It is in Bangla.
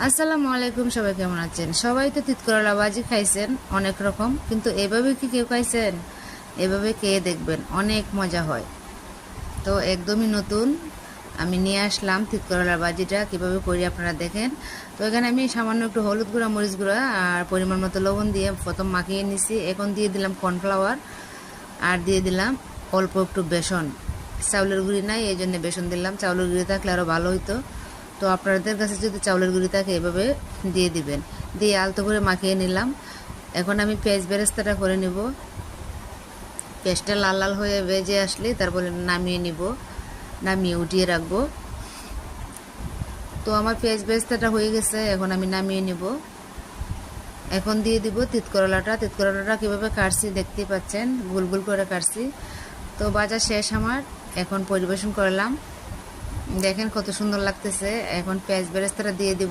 আসসালামু আলাইকুম। সবাই কেমন আছেন? সবাই তো তিত করলা ভাজি খাইছেন অনেক রকম, কিন্তু এভাবে কি কেউ খাইছেন? এভাবে খেয়ে দেখবেন, অনেক মজা হয়। তো একদমই নতুন আমি নিয়ে আসলাম তিত করলার ভাজিটা, কীভাবে করি আপনারা দেখেন। তো এখানে আমি সামান্য একটু হলুদ গুঁড়া, মরিচ গুঁড়া আর পরিমাণ মতো লবণ দিয়ে প্রথম মাখিয়ে নিছি। এখন দিয়ে দিলাম কর্নফ্লাওয়ার আর দিয়ে দিলাম অল্প একটু বেসন। চাউলের গুঁড়ি নাই, এই জন্য বেসন দিলাম। চাউলের গুঁড়ি থাকলে আরও ভালো হইতো। তো আপনাদের কাছে যদি চাউলের গুঁড়ি থাকে এভাবে দিয়ে দিবেন। দিয়ে আলতো করে মাখিয়ে নিলাম। এখন আমি পেঁয়াজ বেরেস্তাটা করে নিব। পেঁয়াজটা লাল লাল হয়ে ভেজে আসলে তারপরে নামিয়ে নিব, নামিয়ে উঠিয়ে রাখবো। তো আমার পেঁয়াজ বেরেস্তাটা হয়ে গেছে, এখন আমি নামিয়ে নিব। এখন দিয়ে দিব তিত করলাটা। তিত করলাটা কীভাবে কাটছি দেখতেই পাচ্ছেন, গোল গোল করে কাটছি। তো ভাজা শেষ আমার, এখন পরিবেশন করলাম। দেখেন কত সুন্দর লাগতেছে। এখন পেঁয়াজ বেরেস্তাটা দিয়ে দিব।